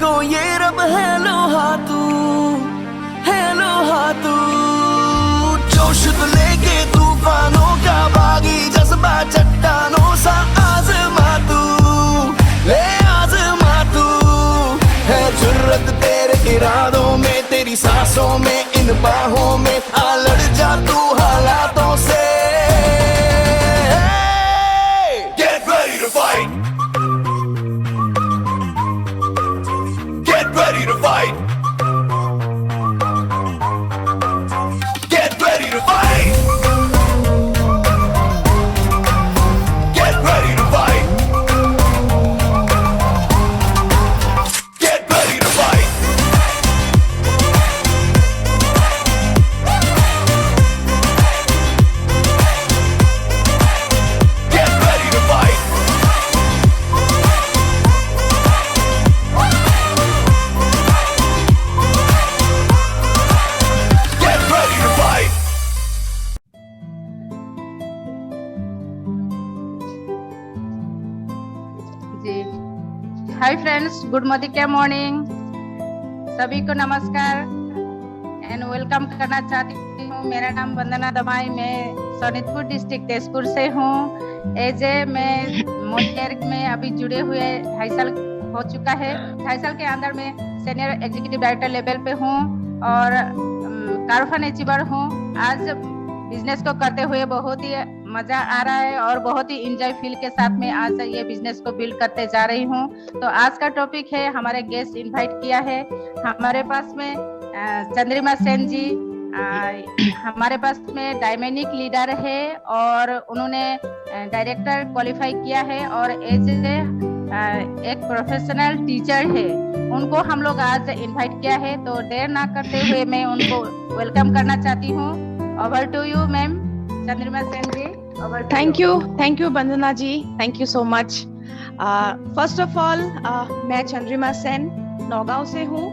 को ये रब है लोहा तू जोश तो लेके तूफानों का बागी जज्बा चट्टानों सा आजमा तू है जुर्रत तेरे इरादों में तेरी सांसों में इन बाहों में आ लड़ जा तू हालातों से Get ready to fight Get ready to fight Get ready to fight Get ready to fight Get ready to fight Get ready to fight Get ready to fight जी हाय फ्रेंड्स, गुड मॉर्निंग सभी को नमस्कार and welcome करना चाहती हूँ। मेरा नाम वंदना दमाई, मैं सोनितपुर डिस्ट्रिक्ट तेजपुर से हूँ। एज ए मैं मोदी में अभी जुड़े हुए 2.5 साल हो चुका है। 2.5 साल के अंदर में सीनियर एग्जीक्यूटिव डायरेक्टर लेवल पे हूँ और कारफन अचीवर हूँ। आज बिजनेस को करते हुए बहुत ही मजा आ रहा है और बहुत ही एंजॉय फील के साथ में आज ये बिजनेस को बिल्ड करते जा रही हूँ। तो आज का टॉपिक है, हमारे गेस्ट इनवाइट किया है हमारे पास में चंद्रिमा सेन जी। हमारे पास में डायमेनिक लीडर है और उन्होंने डायरेक्टर क्वालिफाई किया है और एज एक प्रोफेशनल टीचर है। उनको हम लोग आज इनवाइट किया है, तो देर ना करते हुए मैं उनको वेलकम करना चाहती हूँ। Over to you ma'am Chandrima Sen ji. Thank you Vandana ji, thank you so much. First of all मैं चंद्रिमा सेन नौगांव से हूँ।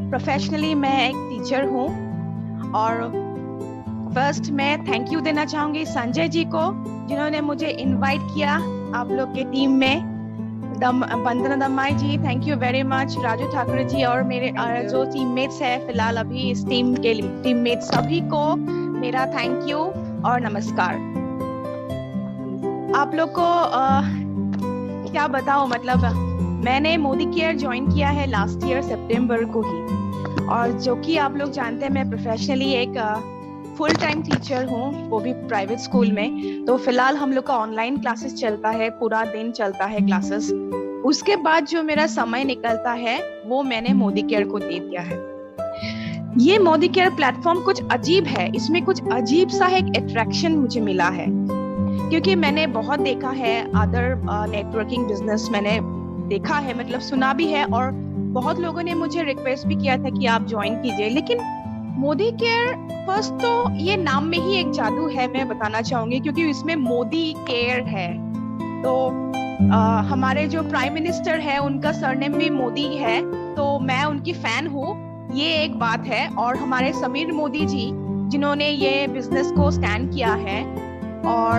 प्रोफेशनली मैं एक टीचर हूँ और फर्स्ट मैं थैंक यू देना चाहूंगी संजय जी को, जिन्होंने मुझे इनवाइट किया आप लोग के टीम में। Vandana Damai ji, thank you very much. Raju Thakur ji और मेरे जो टीममेट्स है फिलहाल अभी इस टीम के टीममेट्स सभी को मेरा थैंक यू और नमस्कार। आप लोग को क्या बताऊं, मतलब मैंने मोदी केयर ज्वाइन किया है लास्ट ईयर सितंबर को ही, और जो कि आप लोग जानते हैं मैं प्रोफेशनली एक फुल टाइम टीचर हूँ, वो भी प्राइवेट स्कूल में। तो फिलहाल हम लोग का ऑनलाइन क्लासेस चलता है, पूरा दिन चलता है क्लासेस। उसके बाद जो मेरा समय निकलता है वो मैंने मोदी केयर को दे दिया है। ये मोदी केयर प्लेटफॉर्म कुछ अजीब है, इसमें कुछ अजीब सा एक अट्रैक्शन मुझे मिला है, क्योंकि मैंने बहुत देखा है अदर नेटवर्किंग बिजनेस, मैंने देखा है, मतलब सुना भी है, और बहुत लोगों ने मुझे रिक्वेस्ट भी किया था कि आप ज्वाइन कीजिए। लेकिन मोदी केयर फर्स्ट तो ये नाम में ही एक जादू है, मैं बताना चाहूंगी, क्योंकि इसमें मोदी केयर है। तो हमारे जो प्राइम मिनिस्टर है उनका सरनेम भी मोदी है, तो मैं उनकी फैन हूँ, ये एक बात है। और हमारे समीर मोदी जी जिन्होंने ये बिजनेस को स्टैंड किया है, और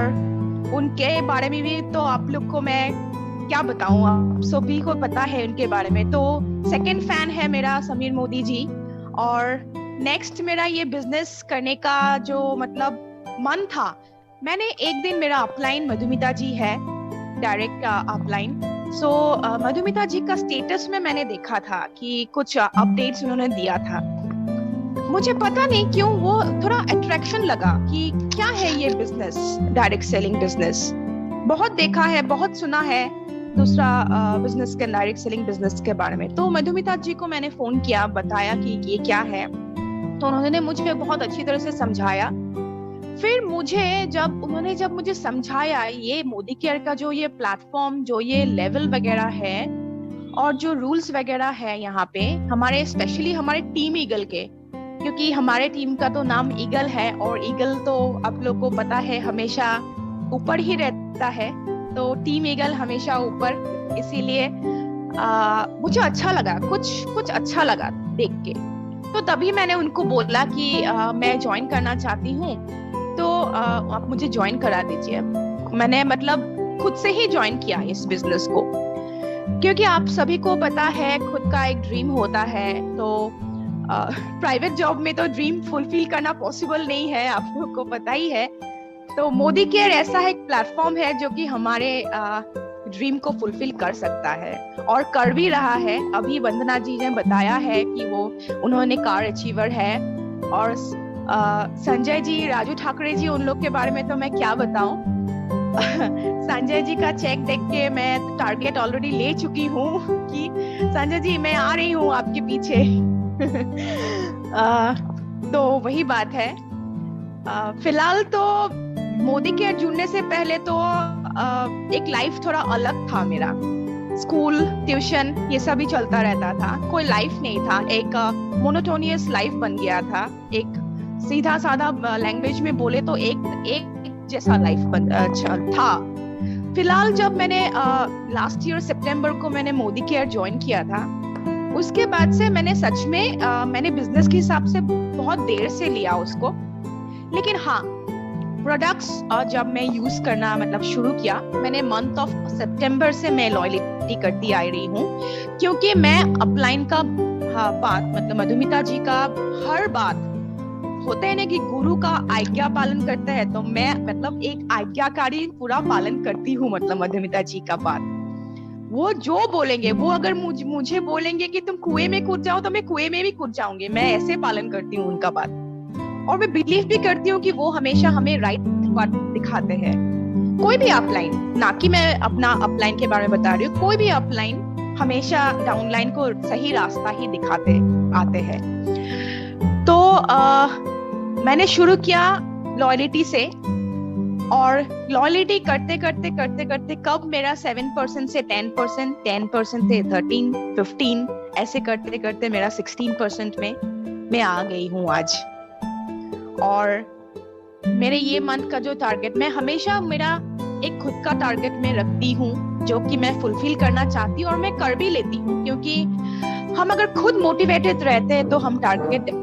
उनके बारे में भी तो आप लोग को मैं क्या बताऊं, आप सभी को पता है उनके बारे में। तो सेकंड फैन है मेरा समीर मोदी जी। और नेक्स्ट मेरा ये बिजनेस करने का जो मतलब मन था, मैंने एक दिन मेरा अपलाइन मधुमिता जी है, डायरेक्ट अपलाइन, सो मधुमिता जी का स्टेटस में मैंने देखा था कि कुछ अपडेट्स उन्होंने दिया था। मुझे पता नहीं क्यों वो थोड़ा अट्रैक्शन लगा कि क्या है ये बिजनेस, डायरेक्ट सेलिंग बिजनेस। बहुत देखा है, बहुत सुना है दूसरा बिजनेस के, डायरेक्ट सेलिंग बिजनेस के बारे में। तो मधुमिता जी को मैंने फोन किया, बताया कि ये क्या है, तो उन्होंने मुझे बहुत अच्छी तरह से समझाया। फिर उन्होंने जब मुझे समझाया ये मोदी केयर का जो ये प्लेटफॉर्म, जो ये लेवल वगैरह है और जो रूल्स वगैरह है यहाँ पे, हमारे स्पेशली हमारे टीम ईगल के, क्योंकि हमारे टीम का तो नाम ईगल है और ईगल तो आप लोग को पता है हमेशा ऊपर ही रहता है, तो टीम ईगल हमेशा ऊपर, इसीलिए मुझे अच्छा लगा, कुछ अच्छा लगा देख के। तो तभी मैंने उनको बोला कि मैं ज्वाइन करना चाहती हूँ, तो आप मुझे ज्वाइन करा दीजिए। मैंने मतलब खुद से ही ज्वाइन किया इस बिजनेस को। क्योंकि आप सभी को पता है खुद का एक ड्रीम होता है, तो प्राइवेट जॉब में तो ड्रीम फुलफिल करना पॉसिबल नहीं है, आप लोग को पता ही है। तो मोदी केयर ऐसा एक प्लेटफॉर्म है जो कि हमारे ड्रीम को फुलफिल कर सकता है और कर भी रहा है। अभी वंदना जी ने बताया है कि उन्होंने कार अचीवर है, और संजय जी, राजू ठाकरे जी, उन लोग के बारे में तो मैं क्या बताऊं। संजय जी का चेक देख के मैं टारगेट ऑलरेडी ले चुकी हूँ कि संजय जी मैं आ रही हूँ आपके पीछे। तो वही बात है। फिलहाल तो मोदी केयर जुड़ने से पहले तो एक लाइफ थोड़ा अलग था मेरा। स्कूल, ट्यूशन, ये सब ही चलता रहता था, कोई लाइफ नहीं था। एक मोनोटोनियस लाइफ बन गया था। एक सीधा साधा लैंग्वेज में बोले तो एक जैसा लाइफ था। फिलहाल जब मैंने लास्ट ईयर सितंबर को मैंने मोदी केयर ज्वाइन किया था, उसके बाद से मैंने सच में मैंने बिजनेस के हिसाब से बहुत देर से लिया उसको। लेकिन हाँ, प्रोडक्ट्स जब मैं यूज करना मतलब शुरू किया, मैंने मंथ ऑफ सितंबर से मैं लॉयल्टी करती आ रही हूँ, क्योंकि मैं अपलाइन का बात मतलब मधुमिता जी का हर बात होता है ना कि गुरु का आज्ञा पालन करता है, तो मैं मतलब एक आज्ञाकारी पूरा पालन करती हूँ। मतलब मधुमिता जी का बात, वो जो बोलेंगे, वो अगर मुझे बोलेंगे कि तुम कुएं में कूद जाओ तो मैं कुएं में भी कूद जाऊंगी। मैं ऐसे पालन करती हूँ उनका बात, और मैं बिलीव भी करती हूँ कि वो हमेशा हमें राइट बात दिखाते हैं। कोई भी अपलाइन, ना कि मैं अपना अपलाइन के बारे में बता रही हूँ, कोई भी अपलाइन हमेशा डाउनलाइन को सही रास्ता ही दिखाते आते हैं। तो मैंने शुरू किया लॉयल्टी से, और लॉयल्टी करते करते कब मेरा 7% से 10%, 10% से 13, 15 ऐसे करते करते मेरा 16% में मैं आ गई हूँ आज। और मेरे ये मंथ का जो टारगेट, मैं हमेशा मेरा एक खुद का टारगेट में रखती हूँ जो कि मैं फुलफिल करना चाहती हूँ, और मैं कर भी लेती हूँ, क्योंकि हम अगर खुद मोटिवेटेड रहते हैं तो हम टारगेट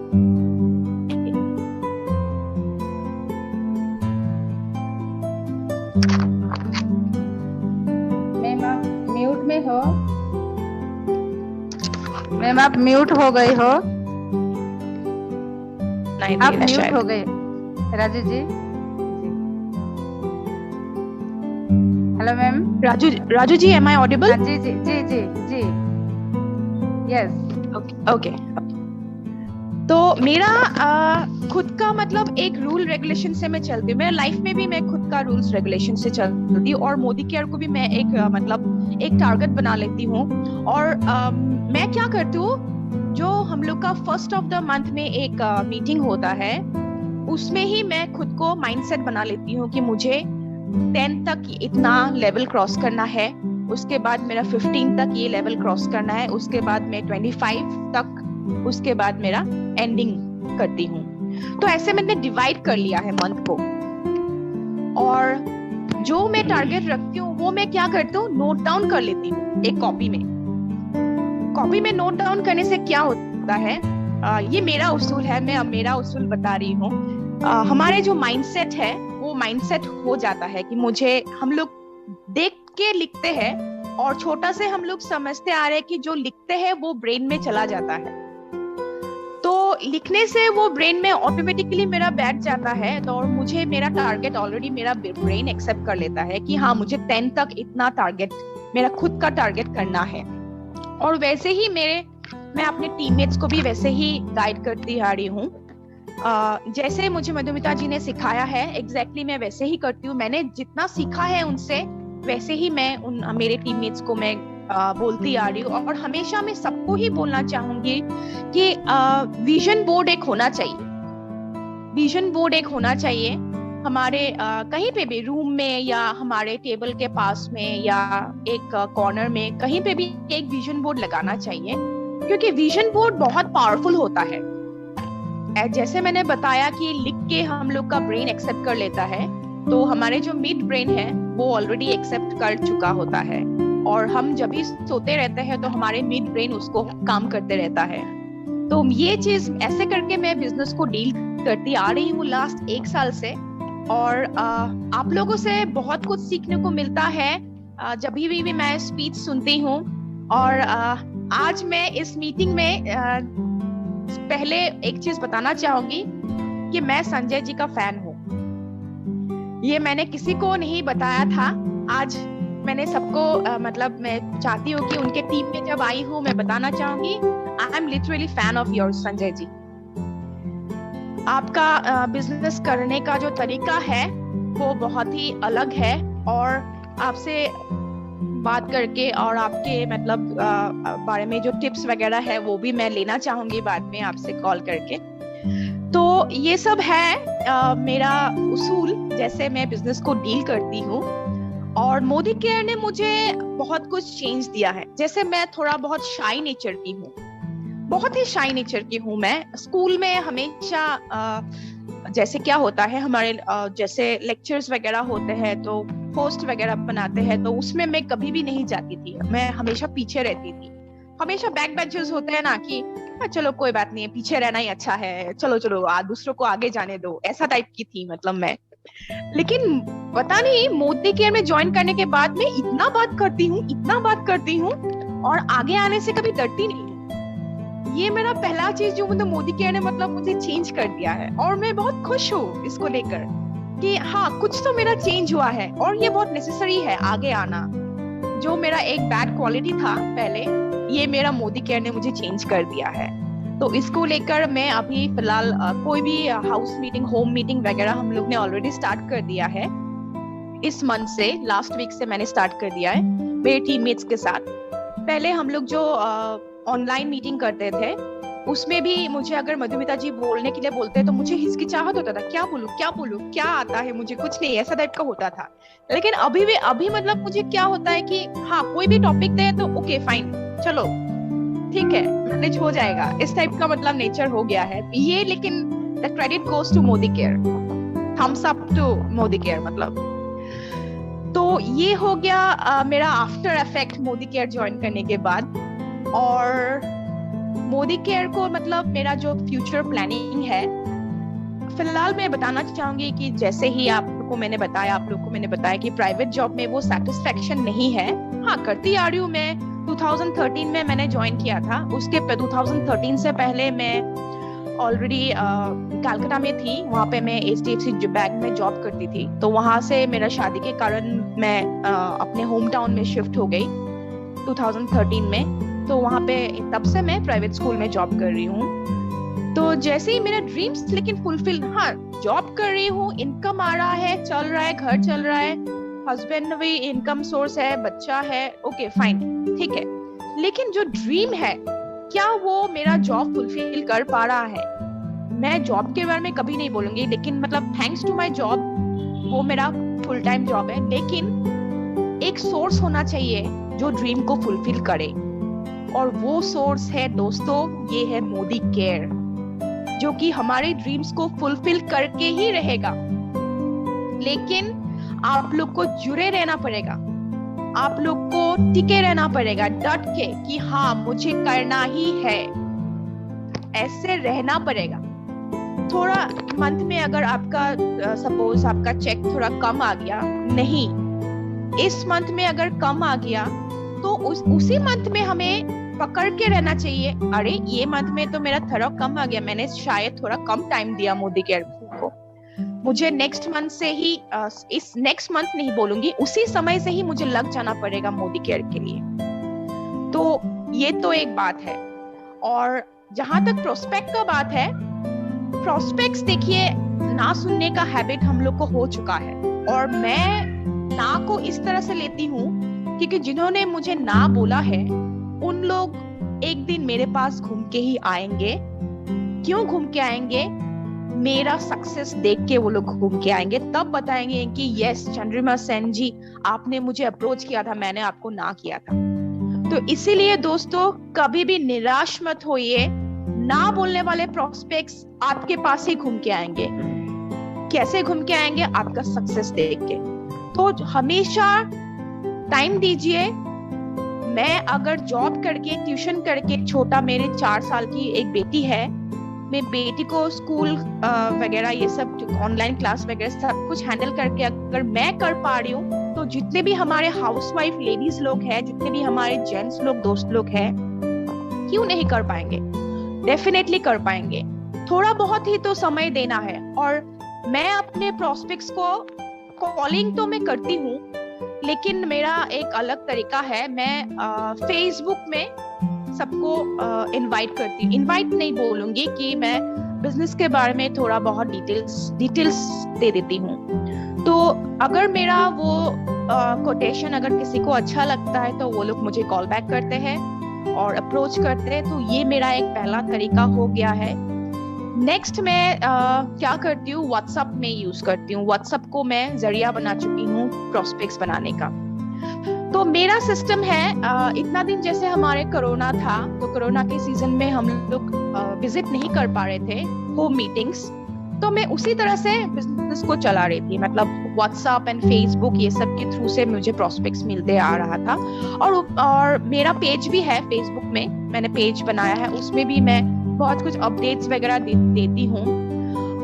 म्यूट में हो मैम, आप म्यूट हो गए हो। आप म्यूट हो गए Raju ji. Hello ma'am. Raju ji, am I audible? जी जी जी जी जी, यस। ओके। तो मेरा खुद का मतलब एक रूल रेगुलेशन से मैं चलती हूँ। मेरे लाइफ में भी मैं खुद का रूल्स रेगुलेशन से चलती हूँ, और मोदी केयर को भी मैं एक मतलब एक टारगेट बना लेती हूँ। और मैं क्या करती हूँ, जो हम लोग का फर्स्ट ऑफ द मंथ में एक मीटिंग होता है, उसमें ही मैं खुद को माइंडसेट बना लेती हूँ कि मुझे 10 तक इतना लेवल क्रॉस करना है, उसके बाद मेरा 15 तक ये लेवल क्रॉस करना है, उसके बाद मैं 25 तक, उसके बाद मेरा एंडिंग करती हूँ। तो ऐसे मैंने डिवाइड कर लिया है मंथ को। और जो मैं टारगेट रखती हूँ वो मैं क्या करती हूँ, नोट डाउन कर लेती हूँ एक कॉपी में। कॉपी में नोट डाउन करने से क्या होता है, ये मेरा उसूल है, मैं अब मेरा उसूल बता रही हूँ। हमारे जो माइंडसेट है वो माइंडसेट हो जाता है कि मुझे, हम लोग देख के लिखते हैं, और छोटा से हम लोग समझते आ रहे हैं कि जो लिखते हैं वो ब्रेन में चला जाता है। तो लिखने से वो ब्रेन में ऑटोमेटिकली मेरा बैठ जाता है, तो और मुझे मेरा टारगेट ऑलरेडी मेरा ब्रेन एक्सेप्ट कर लेता है कि हाँ, मुझे 10 तक इतना टारगेट, मेरा खुद का टारगेट करना है। और वैसे ही मैं अपने टीममेट्स को भी वैसे ही गाइड करती आ रही हूँ। जैसे मुझे मधुमिता जी ने सिखाया है, एग्जैक्टली मैं वैसे ही करती हूँ। मैंने जितना सीखा है उनसे, वैसे ही मैं मेरे टीममेट्स को मैं बोलती आ रही हूँ। और हमेशा मैं सबको ही बोलना चाहूंगी कि विजन बोर्ड एक होना चाहिए। विजन बोर्ड एक होना चाहिए हमारे कहीं पे भी, रूम में या हमारे टेबल के पास में या एक कॉर्नर में, कहीं पे भी एक विजन बोर्ड लगाना चाहिए, क्योंकि विजन बोर्ड बहुत पावरफुल होता है। जैसे मैंने बताया कि लिख के हम लोग का ब्रेन एक्सेप्ट कर लेता है, तो हमारे जो मिड ब्रेन है वो ऑलरेडी एक्सेप्ट कर चुका होता है, और हम जब भी सोते रहते हैं तो हमारे मिड ब्रेन उसको काम करते रहता है। तो ये चीज ऐसे करके मैं बिजनेस को डील करती आ रही हूँ लास्ट 1 साल से। और आप लोगों से बहुत कुछ सीखने को मिलता है। जब भी मैं स्पीच सुनती हूँ और आज मैं इस मीटिंग में पहले एक चीज बताना चाहूंगी कि मैं संजय जी का फैन हूँ। ये मैंने किसी को नहीं बताया था। आज मैंने सबको मतलब मैं चाहती हूँ कि उनके टीम में जब आई हूँ मैं बताना चाहूंगी I am literally fan of yours Sanjay ji. आपका बिजनेस करने का जो तरीका है वो बहुत ही अलग है और आपसे बात करके और आपके मतलब बारे में जो टिप्स वगैरह है वो भी मैं लेना चाहूंगी बाद में आपसे कॉल करके। तो ये सब है मेरा उसूल जैसे मैं बिजनेस को डील करती हूँ। और मोदी केयर ने मुझे बहुत कुछ चेंज दिया है। जैसे मैं थोड़ा बहुत शाई नेचर की हूँ, बहुत ही शाई नेचर की हूँ। मैं स्कूल में हमेशा जैसे क्या होता है हमारे जैसे लेक्चर्स वगैरह होते हैं तो होस्ट वगैरह बनाते हैं तो उसमें मैं कभी भी नहीं जाती थी। मैं हमेशा पीछे रहती थी। हमेशा बैक बेंचर्स होते हैं ना कि चलो कोई बात नहीं है, पीछे रहना ही अच्छा है, चलो चलो दूसरों को आगे जाने दो, ऐसा टाइप की थी मतलब मैं। लेकिन पता नहीं मोदी केयर में ज्वाइन करने के बाद मैं इतना बात करती हूँ और आगे आने से कभी डरती नहीं। ये मेरा पहला चीज जो मतलब मोदी केयर ने मतलब मुझे चेंज कर दिया है और मैं बहुत खुश हूँ इसको लेकर कि हाँ कुछ तो मेरा चेंज हुआ है और ये बहुत नेसेसरी है आगे आना। जो मेरा एक बैड क्वालिटी था पहले, ये मेरा मोदी केयर ने मुझे चेंज कर दिया है। तो इसको लेकर मैं अभी फिलहाल कोई भी हाउस मीटिंग, होम मीटिंग वगैरह हम लोग ने ऑलरेडी स्टार्ट कर दिया है। इस मंथ से, लास्ट वीक से मैंने स्टार्ट कर दिया है मेरे टीममेट्स के साथ। पहले हम लोग जो ऑनलाइन मीटिंग करते थे उसमें भी मुझे अगर मधुमिता जी बोलने के लिए बोलते तो मुझे हिचकिचाहट होता था, क्या बोलूं, क्या आता है मुझे, कुछ नहीं, ऐसा टाइप का होता था। लेकिन अभी मतलब मुझे क्या होता है कि हाँ कोई भी टॉपिक दे तो ओके फाइन, चलो ठीक है, मैनेज हो जाएगा, इस टाइप का मतलब नेचर हो गया है ये। लेकिन the credit goes to Modicare, thumbs up to Modicare मतलब। तो ये हो गया मेरा after effect Modicare join करने के बाद। और मोदी केयर को मतलब मेरा जो फ्यूचर प्लानिंग है, फिलहाल मैं बताना चाहूंगी कि जैसे ही आप लोग को मैंने बताया कि प्राइवेट जॉब में वो सेटिस्फेक्शन नहीं है। हाँ करती आ रही हूँ मैं। 2013 में मैंने ज्वाइन किया था। उसके 2013 से पहले मैं ऑलरेडी कलकत्ता में थी। वहाँ पे मैं HDFC बैंक में जॉब करती थी। तो वहाँ से मेरा शादी के कारण मैं अपने होम टाउन में शिफ्ट हो गई 2013 में। तो वहाँ पे तब से मैं प्राइवेट स्कूल में जॉब कर रही हूँ। तो जैसे ही मेरा ड्रीम्स लेकिन फुलफिल, हाँ जॉब कर रही हूँ, इनकम आ रहा है, चल रहा है, घर चल रहा है, हस्बैंड भी इनकम सोर्स है, बच्चा है, ओके फाइन ठीक है। लेकिन जो ड्रीम है क्या वो मेरा जॉब फुलफिल कर पा रहा है? मैं जॉब के बारे में कभी नहीं बोलूंगी, लेकिन मतलब थैंक्स टू माय जॉब वो मेरा फुल टाइम जॉब है। लेकिन एक सोर्स होना चाहिए जो ड्रीम को फुलफिल करे, और वो सोर्स है दोस्तों, ये है मोदी केयर, जो कि हमारे ड्रीम्स को फुलफिल करके ही रहेगा। लेकिन आप लोग को जुड़े रहना पड़ेगा, आप लोग को टिके रहना पड़ेगा डट के कि हाँ मुझे करना ही है, ऐसे रहना पड़ेगा। थोड़ा मंथ में अगर आपका सपोज आपका चेक थोड़ा कम आ गया, नहीं इस मंथ में अगर कम आ गया तो उसी मंथ में हमें पकड़ के रहना चाहिए। अरे ये मंथ में तो मेरा थोड़ा कम आ गया, मैंने शायद थोड़ा कम टाइम दिया मोदी केयर को, मुझे नेक्स्ट मंथ से ही इस नेक्स्ट मंथ नहीं बोलूंगी, उसी समय से ही मुझे लग जाना पड़ेगा मोदी केयर के लिए। तो ये तो एक बात है। और जहां तक प्रोस्पेक्ट का बात है, प्रोस्पेक्ट्स देखिए ना सुनने का हैबिट हम लोग को हो चुका है। और मैं ना को इस तरह से लेती हूँ क्योंकि जिन्होंने मुझे ना बोला है उन लोग एक दिन मेरे पास घूम के ही आएंगे। क्यों घूम के आएंगे? मेरा सक्सेस देख के वो लोग घूम के आएंगे, तब बताएंगे कि यस चंद्रिमा सेन जी आपने मुझे अप्रोच किया था, मैंने आपको ना किया था। तो इसीलिए दोस्तों कभी भी निराश मत होइए, ना बोलने वाले प्रोस्पेक्ट्स आपके पास ही घूम के आएंगे। कैसे घूम के आएंगे? आपका सक्सेस देख के। तो हमेशा टाइम दीजिए। मैं अगर जॉब करके ट्यूशन करके, छोटा मेरे 4 साल की एक बेटी है, मैं बेटी को स्कूल वगैरह ये सब ऑनलाइन क्लास वगैरह सब कुछ हैंडल करके अगर मैं कर पा रही हूँ, तो जितने भी हमारे हाउसवाइफ लेडीज लोग हैं, जितने भी हमारे जेंट्स लोग दोस्त लोग हैं, क्यों नहीं कर पाएंगे? डेफिनेटली कर पाएंगे। थोड़ा बहुत ही तो समय देना है। और मैं अपने प्रोस्पेक्ट्स को कॉलिंग तो मैं करती हूँ, लेकिन मेरा एक अलग तरीका है। मैं फेसबुक में सबको इनवाइट करती हूँ। इनवाइट नहीं बोलूंगी कि मैं बिजनेस के बारे में थोड़ा बहुत डिटेल्स दे देती हूँ। तो अगर मेरा वो कोटेशन अगर किसी को अच्छा लगता है तो वो लोग मुझे कॉल बैक करते हैं और अप्रोच करते हैं। तो ये मेरा एक पहला तरीका हो गया है। नेक्स्ट मैं क्या करती हूँ, व्हाट्सएप में यूज करती हूँ। व्हाट्सएप को मैं जरिया बना चुकी हूँ प्रोस्पेक्ट्स बनाने का। तो मेरा सिस्टम है, इतना दिन जैसे हमारे कोरोना था, तो कोरोना के सीजन में हम लोग विजिट नहीं कर पा रहे थे होम मीटिंग्स, तो मैं उसी तरह से बिजनेस को चला रही थी। मतलब व्हाट्सएप एंड फेसबुक ये सब के थ्रू से मुझे प्रोस्पेक्ट्स मिलते आ रहा था। और मेरा पेज भी है फेसबुक में, मैंने पेज बनाया है, उसमें भी मैं बहुत कुछ अपडेट्स वगैरह देती हूँ।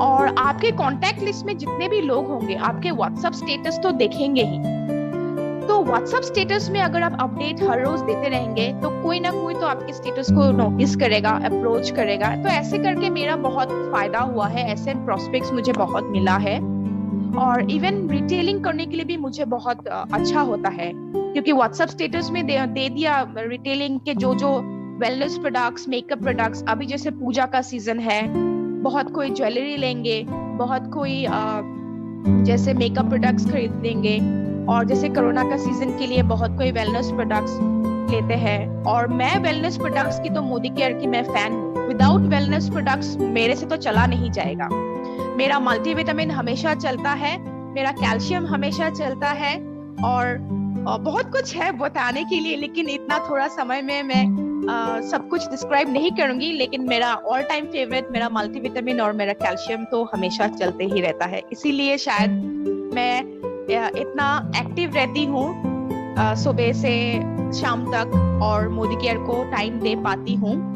और आपके कॉन्टैक्ट लिस्ट में जितने भी लोग होंगे, आपके व्हाट्सएप स्टेटस तो देखेंगे ही। तो व्हाट्सएप स्टेटस में अगर आप अपडेट हर रोज देते रहेंगे तो कोई ना कोई तो आपके स्टेटस को नोटिस करेगा, अप्रोच करेगा। तो ऐसे करके मेरा बहुत फायदा हुआ है, ऐसे प्रोस्पेक्ट्स मुझे बहुत मिला है। और इवन रिटेलिंग करने के लिए भी मुझे बहुत अच्छा होता है, क्योंकि व्हाट्सएप स्टेटस में दे दिया रिटेलिंग के जो वेलनेस प्रोडक्ट्स, मेकअप प्रोडक्ट्स। अभी जैसे पूजा का सीजन है, बहुत कोई ज्वेलरी लेंगे, बहुत कोई जैसे मेकअप प्रोडक्ट्स खरीदेंगे, और जैसे कोरोना का सीजन के लिए बहुत कोई वेलनेस प्रोडक्ट्स लेते हैं। और मैं वेलनेस प्रोडक्ट्स की तो मोदी केयर की मैं फैन हूँ। विदाउट वेलनेस प्रोडक्ट्स मेरे से तो चला नहीं जाएगा। मेरा मल्टीविटामिन हमेशा चलता है, मेरा कैल्शियम हमेशा चलता है, और बहुत कुछ है बताने के लिए, लेकिन इतना थोड़ा समय में मैं सब कुछ डिस्क्राइब नहीं करूंगी। लेकिन मेरा ऑल टाइम फेवरेट मेरा मल्टीविटामिन और मेरा कैल्शियम तो हमेशा चलते ही रहता है। इसीलिए शायद मैं इतना एक्टिव रहती हूँ सुबह से शाम तक, और मोदी केयर को टाइम दे पाती हूँ।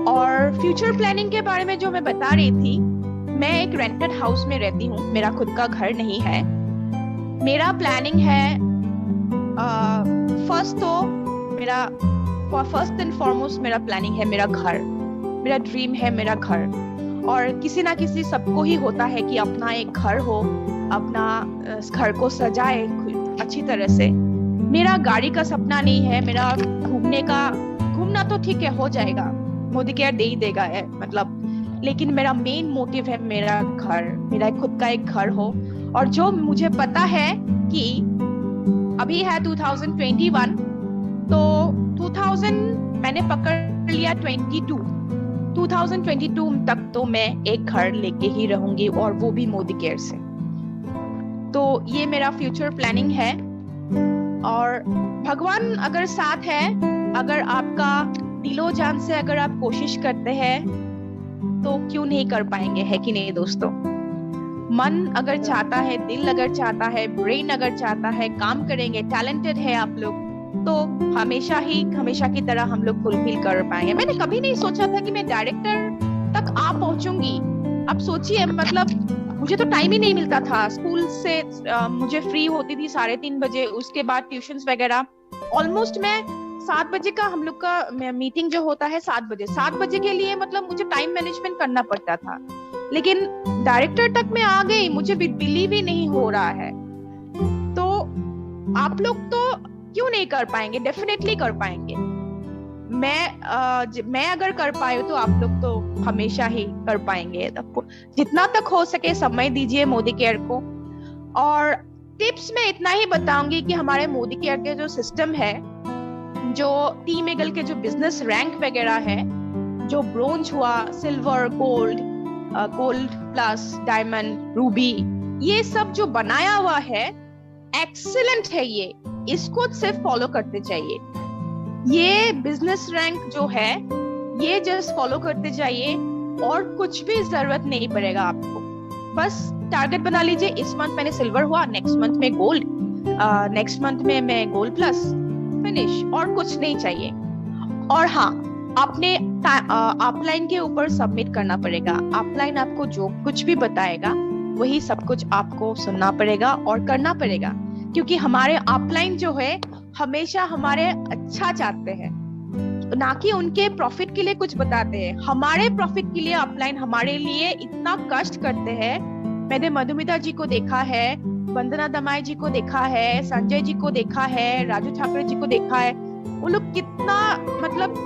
और फ्यूचर प्लानिंग के बारे में जो मैं बता रही थी, मैं एक रेंटेड हाउस में रहती हूँ, मेरा खुद का घर नहीं है। मेरा प्लानिंग है फर्स्ट एंड फॉरमोस्ट मेरा प्लानिंग है मेरा घर, मेरा ड्रीम है मेरा घर। और किसी ना किसी सबको ही होता है कि अपना एक घर हो, अपना घर को सजाए अच्छी तरह से। मेरा गाड़ी का सपना नहीं है, मेरा घूमना तो ठीक है, हो जाएगा, मोदी केयर दे ही देगा है मतलब। लेकिन मेरा मेन मोटिव है मेरा घर, मेरा खुद का एक घर हो। और जो मुझे पता है कि अभी है 2021, तो 2000 मैंने पकड़ लिया 2022 तक तो मैं एक घर लेके ही रहूंगी, और वो भी मोदी केयर से। तो ये मेरा फ्यूचर प्लानिंग है। और भगवान अगर साथ है, अगर आपका दिलो जान से अगर आप कोशिश करते हैं तो क्यों नहीं कर पाएंगे, है कि नहीं दोस्तों? मन अगर चाहता है, दिल अगर चाहता है, ब्रेन अगर चाहता है, काम करेंगे, टैलेंटेड है आप लोग, तो हमेशा की तरह हम लोग फुलफिल कर पाएंगे। मैंने कभी नहीं सोचा था कि मैं डायरेक्टर तक आ पहुंचूंगी। अब सोचिए, मतलब मुझे तो टाइम ही नहीं मिलता था। स्कूल से मुझे फ्री होती थी 3:30 बजे, उसके बाद ट्यूशंस वगैरह। ऑलमोस्ट मैं 7 बजे का हम लोग का मीटिंग जो होता है 7 बजे के लिए मतलब मुझे टाइम मैनेजमेंट करना पड़ता था। लेकिन डायरेक्टर तक मैं आ गई, मुझे बिलीव ही नहीं हो रहा है। तो आप लोग तो क्यों नहीं कर पाएंगे? डेफिनेटली कर पाएंगे। मैं अगर कर पाई तो आप लोग तो हमेशा ही कर पाएंगे। जितना तक हो सके समय दीजिए मोदी केयर को। और टिप्स में इतना ही बताऊंगी कि हमारे मोदी केयर के जो सिस्टम है, जो टीम ईगल के जो बिजनेस रैंक वगैरह है, जो ब्रोंज हुआ, silver, gold plus, diamond, Ruby, ये सब जो बनाया हुआ है एक्सीलेंट है। ये इसको सिर्फ फॉलो करते चाहिए। ये बिजनेस रैंक जो है ये जस्ट फॉलो करते जाइए, और कुछ भी जरूरत नहीं पड़ेगा आपको। बस टारगेट बना लीजिए, इस मंथ मैंने सिल्वर हुआ, नेक्स्ट मंथ में गोल्ड, नेक्स्ट मंथ में मैं गोल्ड प्लस, फिनिश, और कुछ नहीं चाहिए। और हाँ, आपने ऑफलाइन के ऊपर सबमिट करना पड़ेगा। ऑफलाइन आपको जो कुछ भी बताएगा वही सब कुछ आपको सुनना पड़ेगा और करना पड़ेगा, क्योंकि हमारे ऑफलाइन जो है हमेशा हमारे अच्छा चाहते हैं, ना कि उनके प्रॉफिट के लिए कुछ बताते हैं। हमारे प्रॉफिट के लिए ऑफलाइन हमारे लिए इतना कष्ट करते हैं। मैंने मधुमिता जी को देखा है, वंदना दमाई जी को देखा है, संजय जी को देखा है, राजू ठाकरे जी को देखा है। वो लोग कितना मतलब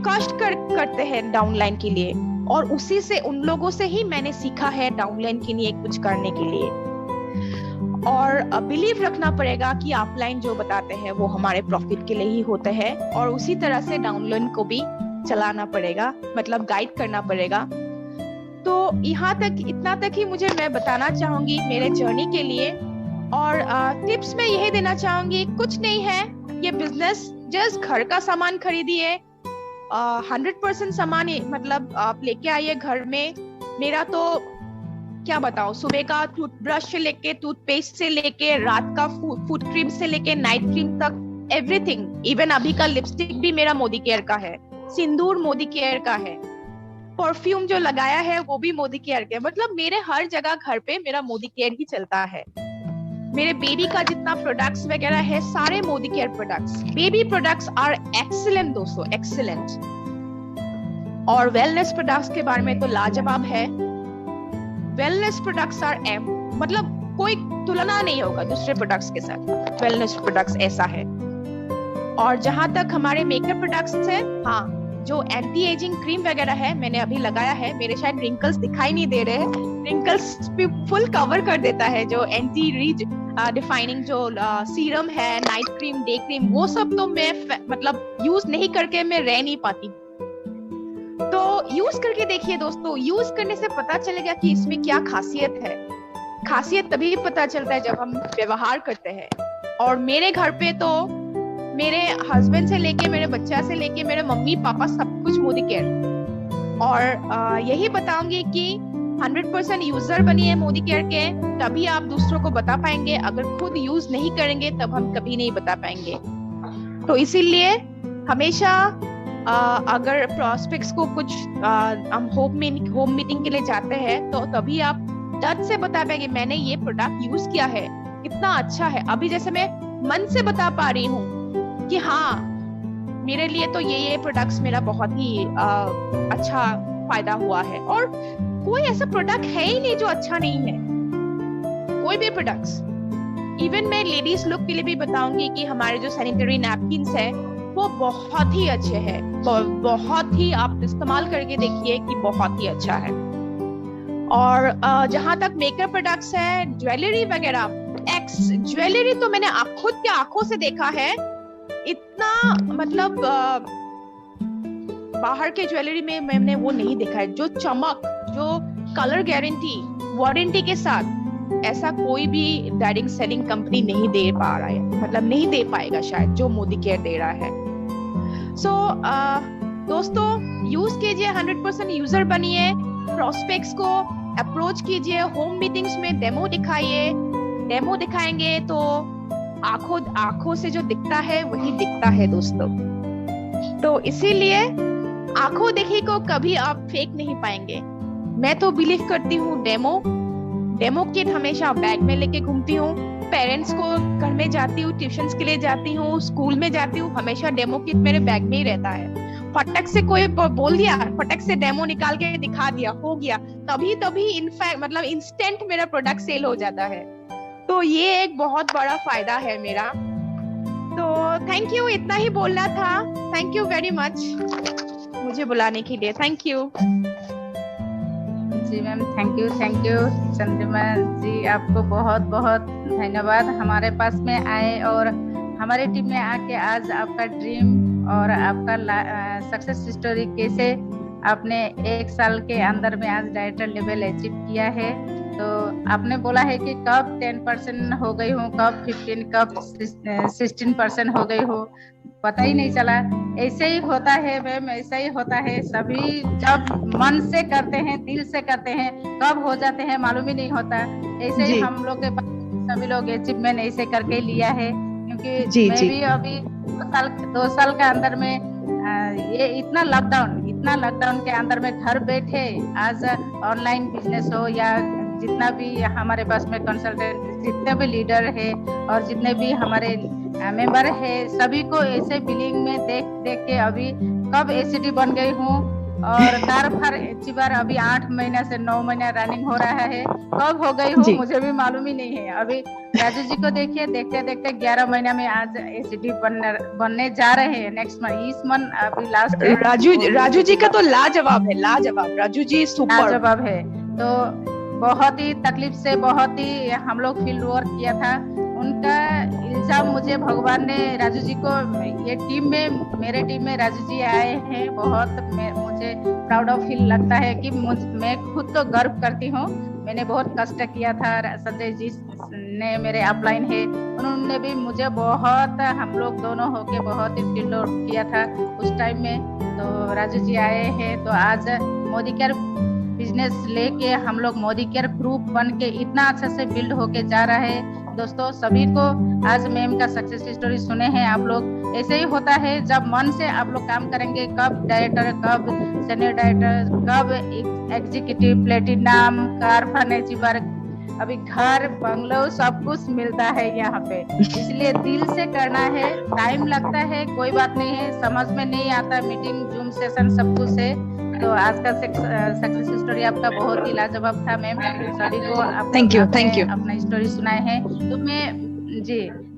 कष्ट करते हैं डाउनलाइन के लिए, और उसी से उन लोगों से ही मैंने सीखा है डाउनलाइन के लिए कुछ करने के लिए। और बिलीव रखना पड़ेगा कि ऑफलाइन जो बताते हैं वो हमारे प्रॉफिट के लिए ही होते हैं, और उसी तरह से डाउनलाइन को भी चलाना पड़ेगा, मतलब गाइड करना पड़ेगा। तो यहाँ तक, इतना तक ही मैं बताना चाहूंगी मेरे जर्नी के लिए। और टिप्स में यही देना चाहूंगी, कुछ नहीं है ये बिजनेस, जस्ट घर का सामान खरीदिए, 100% सामान मतलब आप लेके आइए घर में। मेरा तो क्या बताओ, सुबह का टूथब्रश से लेके, टूथपेस्ट से लेके, रात का फूड क्रीम से लेके नाइट क्रीम तक, एवरीथिंग। इवन अभी का लिपस्टिक भी मेरा मोदी केयर का है, सिंदूर मोदी केयर का है, परफ्यूम जो लगाया है वो भी मोदी केयर के। मतलब मेरे हर जगह घर पे मेरा मोदी केयर ही चलता है। मेरे बेबी का जितना प्रोडक्ट्स वगैरह है सारे Modicare products. Baby products are excellent दोस्तों, एक्सीलेंट। और वेलनेस प्रोडक्ट्स के बारे में तो लाजवाब है। वेलनेस प्रोडक्ट्स आर मतलब कोई तुलना नहीं होगा दूसरे प्रोडक्ट्स के साथ। वेलनेस प्रोडक्ट्स ऐसा है। और जहां तक हमारे मेकअप प्रोडक्ट्स है, हाँ, जो एंटी एजिंग क्रीम वगैरह है मैंने अभी लगाया है। मेरे शायद रिंकल्स दिखाई नहीं दे रहे हैं, रिंकल्स भी फुल कवर कर देता है जो एंटी डिफाइनिंग जो सीरम है, नाइट क्रीम, डे क्रीम, वो सब तो मैं मतलब यूज नहीं करके मैं रह नहीं पाती। तो यूज करके देखिए दोस्तों, यूज करने से पता चलेगा कि इसमें क्या खासियत है। खासियत तभी पता चलता है जब हम व्यवहार करते हैं। और मेरे घर पे तो मेरे हस्बैंड से लेके, मेरे बच्चा से लेके, मेरे मम्मी पापा सब कुछ मोदी केयर। और यही बताऊंगी कि 100% यूजर बनिए मोदी केयर के, तभी आप दूसरों को बता पाएंगे। अगर खुद यूज नहीं करेंगे तब हम कभी नहीं बता पाएंगे। तो इसीलिए हमेशा अगर प्रोस्पेक्ट्स को कुछ हम होम मीटिंग के लिए जाते हैं तो तभी आप डट से बता पाएंगे मैंने ये प्रोडक्ट यूज किया है, कितना अच्छा है। अभी जैसे मैं मन से बता पा रही हूँ कि हाँ, मेरे लिए तो ये प्रोडक्ट्स मेरा बहुत ही अच्छा फायदा हुआ है। और कोई ऐसा प्रोडक्ट है ही नहीं जो अच्छा नहीं है, कोई भी प्रोडक्ट्स। इवन मैं लेडीज लुक के लिए भी बताऊंगी कि हमारे जो सैनिटरी नैपकिन्स है वो बहुत ही अच्छे हैं, बहुत ही आप इस्तेमाल करके देखिए कि बहुत ही अच्छा है। और जहां तक मेकअप प्रोडक्ट्स है, ज्वेलरी वगैरह, ज्वेलरी तो मैंने खुद के आंखों से देखा है। इतना मतलब बाहर के ज्वेलरी में मैंने वो नहीं देखा है, जो चमक, जो कलर गारंटी, वारंटी के साथ ऐसा कोई भी डायरेक्ट सेलिंग कंपनी नहीं दे पा रहा है, मतलब नहीं दे पाएगा शायद जो मोदी केयर दे रहा है। सो दोस्तों, यूज कीजिए, 100% यूजर बनिए, प्रोस्पेक्ट्स को अप्रोच कीजिए, होम मीटिंग्स में डेमो दिखाइए। डेमो दिखाएंगे तो आंखों से जो दिखता है वही दिखता है दोस्तों। तो इसीलिए आंखों देखी को कभी आप फेक नहीं पाएंगे। मैं तो बिलीव करती हूँ डेमो किट हमेशा बैग में लेके घूमती हूँ। पेरेंट्स को घर में जाती हूँ, ट्यूशंस के लिए जाती हूँ, स्कूल में जाती हूँ, हमेशा डेमो किट मेरे बैग में ही रहता है। फटक से कोई बोल दिया, फटक से डेमो निकाल के दिखा दिया, हो गया, तभी इनफैक्ट मतलब इंस्टेंट मेरा प्रोडक्ट सेल हो जाता है। तो ये एक बहुत बड़ा फायदा है मेरा। तो थैंक यू, इतना ही बोलना था। थैंक यू वेरी मच मुझे बुलाने के लिए। थैंक यू जी ma'am, thank you Chandrima ji, आपको बहुत बहुत धन्यवाद हमारे पास में आए और हमारे टीम में आके आज आपका ड्रीम और आपका सक्सेस स्टोरी कैसे आपने 1 साल के अंदर में आज डायरेक्टर लेवल अचीव किया है। तो आपने बोला है कि कब 10% हो गई हूँ, कब 15, कब 16% हो गई हो, पता ही नहीं चला। ऐसे ही होता है मैम, ऐसा ही होता है। सभी जब मन से करते हैं, दिल से करते हैं, कब हो जाते हैं मालूम ही नहीं होता। ऐसे ही हम लोग के पास सभी लोग अचीवमेंट ऐसे करके लिया है, क्योंकि मैं भी अभी 2 साल के अंदर में ये इतना लॉकडाउन के अंदर में घर बैठे आज ऑनलाइन बिजनेस हो या जितना भी हमारे पास में कंसल्टेंट जितने भी लीडर है और जितने भी हमारे मेंबर है सभी को ऐसे बिलिंग में देख के अभी कब एसीडी बन गई हूँ और कार फर बार अभी 8 महीना से 9 महीना रनिंग हो रहा है। कब हो गई हूँ मुझे भी मालूम ही नहीं है। अभी राजू जी को देखिए देखते देखते 11 महीना में आज एसीडी बनने जा रहे हैं। नेक्स्ट मंथ इस मंथ अभी लास्ट राजू जी का तो लाजवाब है, लाजवाब। राजू जी सुपर लाजवाब है। तो बहुत ही तकलीफ से बहुत ही हम लोग फील्ड वर्क किया था। उनका इल्जाम मुझे भगवान ने राजू जी को ये टीम में मेरे टीम में राजू जी आए हैं। बहुत मुझे प्राउड ऑफ फील लगता है कि मैं खुद तो गर्व करती हूँ। मैंने बहुत कष्ट किया था। संजय जी ने मेरे अपलाइन है उन्होंने भी मुझे बहुत हम लोग दोनों होके बहुत ही फील्ड वर्क किया था उस टाइम में। तो राजू जी आए हैं तो आज मोदी केयर बिजनेस लेके हम लोग मोदी केयर ग्रुप बन के इतना अच्छा से बिल्ड होके जा रहा है। दोस्तों सभी को आज मैम का सक्सेस स्टोरी सुने हैं आप लोग। ऐसे ही होता है जब मन से आप लोग काम करेंगे, कब डायरेक्टर, कब सीनियर डायरेक्टर, कब एग्जीक्यूटिव, प्लेटिनम, कार फर्नीचर, अभी घर बंगलो सब कुछ मिलता है यहाँ पे। इसलिए दिल से करना है। टाइम लगता है कोई बात नहीं है, समझ में नहीं आता, मीटिंग जूम सेशन सब कुछ है। तो आज का सक्सेस स्टोरी आपका बहुत ही लाजवाब था मैम। सभी को थैंक यू अपना स्टोरी सुनाए हैं।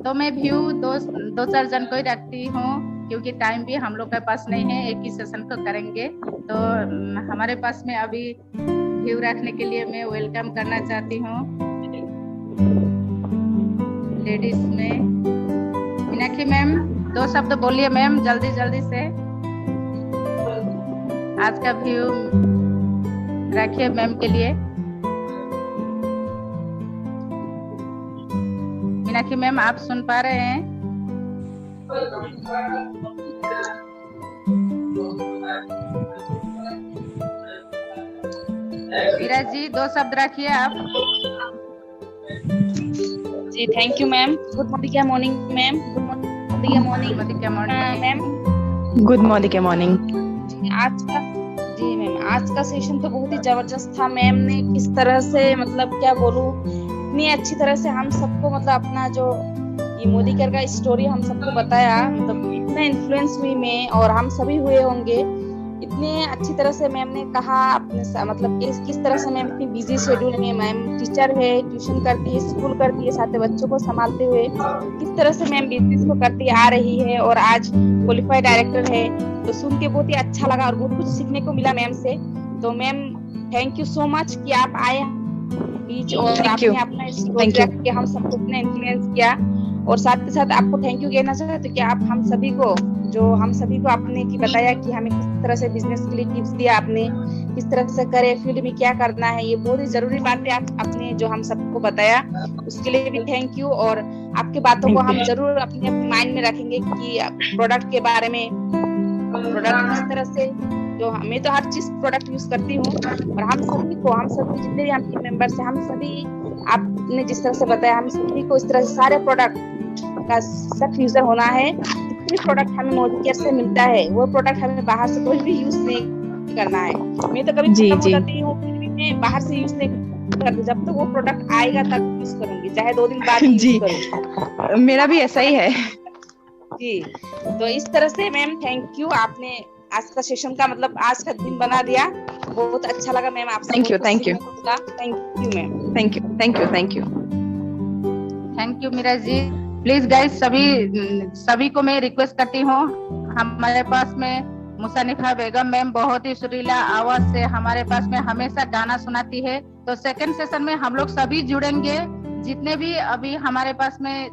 तो मैं व्यू दो चार जन को ही रखती हूँ क्योंकि टाइम भी हम लोग के पास नहीं है। एक ही सेशन को करेंगे तो हमारे पास में अभी व्यू रखने के लिए मैं वेलकम करना चाहती हूँ लेडीज में मीनाक्षी मैम। 2 शब्द बोलिए मैम जल्दी से। आज का व्यू रखिए मैम के लिए। मीनाक्षी मैम आप सुन पा रहे हैं? मीरा जी 2 शब्द रखिए आप। जी thank you ma'am. Good morning ma'am. Good morning ma'am. Good morning. आज का सेशन तो बहुत ही जबरदस्त था। मैम ने किस तरह से मतलब क्या बोलूं इतनी अच्छी तरह से हम सबको मतलब अपना जो ये मोदी केयर का स्टोरी हम सबको बताया। मतलब इतना इन्फ्लुएंस हुई मैं और हम सभी हुए होंगे। इतने अच्छी तरह से मैम ने कहा अपने मतलब किस तरह से मैम इतनी बिजी शेड्यूल में मैम टीचर है, ट्यूशन करती है, स्कूल करती है, साथ बच्चों को संभालते हुए किस तरह से मैम बिजनेस को करती आ रही है और आज क्वालिफाइड डायरेक्टर है। तो सुन के बहुत ही अच्छा लगा और बहुत कुछ सीखने को मिला मैम से। तो ma'am thank you so much कि आप आए बीच और आपने अपना स्टोरी रख के हम सबको इतना इन्फ्लुएंस किया। और साथ के साथ आपको थैंक यू कहना चाहते कि आप हम सभी को आपने की बताया कि हमें किस तरह से बिजनेस के लिए टिप्स दिया आपने, किस तरह से करे, फील्ड में क्या करना है। ये बहुत ही जरूरी बात है आपने जो हम सबको बताया, उसके लिए भी थैंक यू। और आपकी बातों को हम जरूर अपने माइंड में रखेंगे कि प्रोडक्ट के बारे में, प्रोडक्ट किस तरह से, जो मैं तो हर चीज प्रोडक्ट यूज करती हूँ और हम सभी जितने भी हम टीम मेंबर्स हैं, हम सभी आपने जिस तरह से बताया हम सभी को इस तरह से सारे प्रोडक्ट का सख्त यूजर होना है। जितने प्रोडक्ट हमें मोदी केयर से मिलता है वो प्रोडक्ट हमें बाहर से कोई भी यूज नहीं करना है। मैं तो कभी खत्म हो जाती हूँ फिर भी मैं बाहर से यूज नहीं करती, जब तक वो प्रोडक्ट आएगा तब यूज करूंगी, चाहे 2 दिन बाद यूज करूंगी। मेरा भी ऐसा ही है जी। तो इस तरह से मैम थैंक यू, आपने आज का सेशन का मतलब आज का दिन बना दिया। बहुत अच्छा लगा मैम आपसे। Thank you ma'am. Thank you Meera ji. Please guys सभी को मैं रिक्वेस्ट करती हूँ, हमारे पास में मुसन्निफा बेगम मैम बहुत ही सुरीला आवाज से हमारे पास में हमेशा गाना सुनाती है। तो सेकंड सेशन में हम लोग सभी जुड़ेंगे, जितने भी अभी हमारे पास में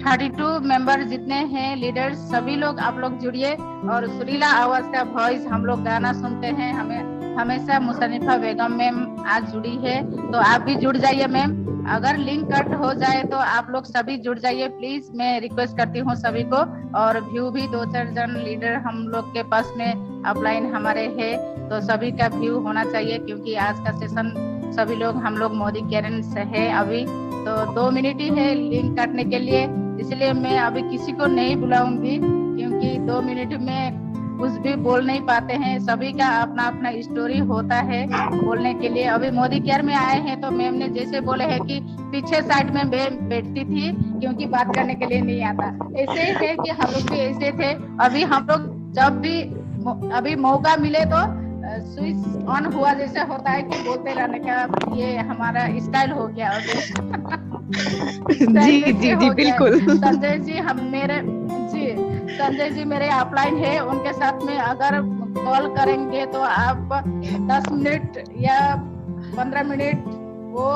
32 मेंबर जितने हैं लीडर्स, सभी लोग आप लोग जुड़िए और सुरीला आवाज का वॉइस हम लोग गाना सुनते हैं। हमें हमेशा मुसन्निफा बेगम मैम आज जुड़ी है, तो आप भी जुड़ जाइए मैम। अगर लिंक कट हो जाए तो आप लोग सभी जुड़ जाइए प्लीज, मैं रिक्वेस्ट करती हूँ सभी को। और व्यू भी 2-4 जन लीडर हम लोग के पास में अपलाइन हमारे है, तो सभी का व्यू होना चाहिए क्योंकि आज का सेशन सभी लोग हम लोग मोदी केयर से है। अभी तो 2 मिनट ही है लिंक काटने के लिए, इसलिए मैं अभी किसी को नहीं बुलाऊंगी क्योंकि 2 मिनट में कुछ भी बोल नहीं पाते हैं, सभी का अपना अपना स्टोरी होता है बोलने के लिए। अभी मोदी केयर में आए हैं तो मैम ने जैसे बोले हैं कि पीछे साइड में बैठती थी क्योंकि बात करने के लिए नहीं आता। ऐसे ही है कि हम लोग भी ऐसे थे। अभी हम लोग जब भी अभी मौका मिले तो स्विच ऑन हुआ जैसे होता है कि बोलते रहने का, ये हमारा स्टाइल हो गया अभी। जी जी जी बिल्कुल। संजय जी संजय जी मेरे अपलाइन है, उनके साथ में अगर कॉल करेंगे तो आप 10 मिनट या 15 मिनट वो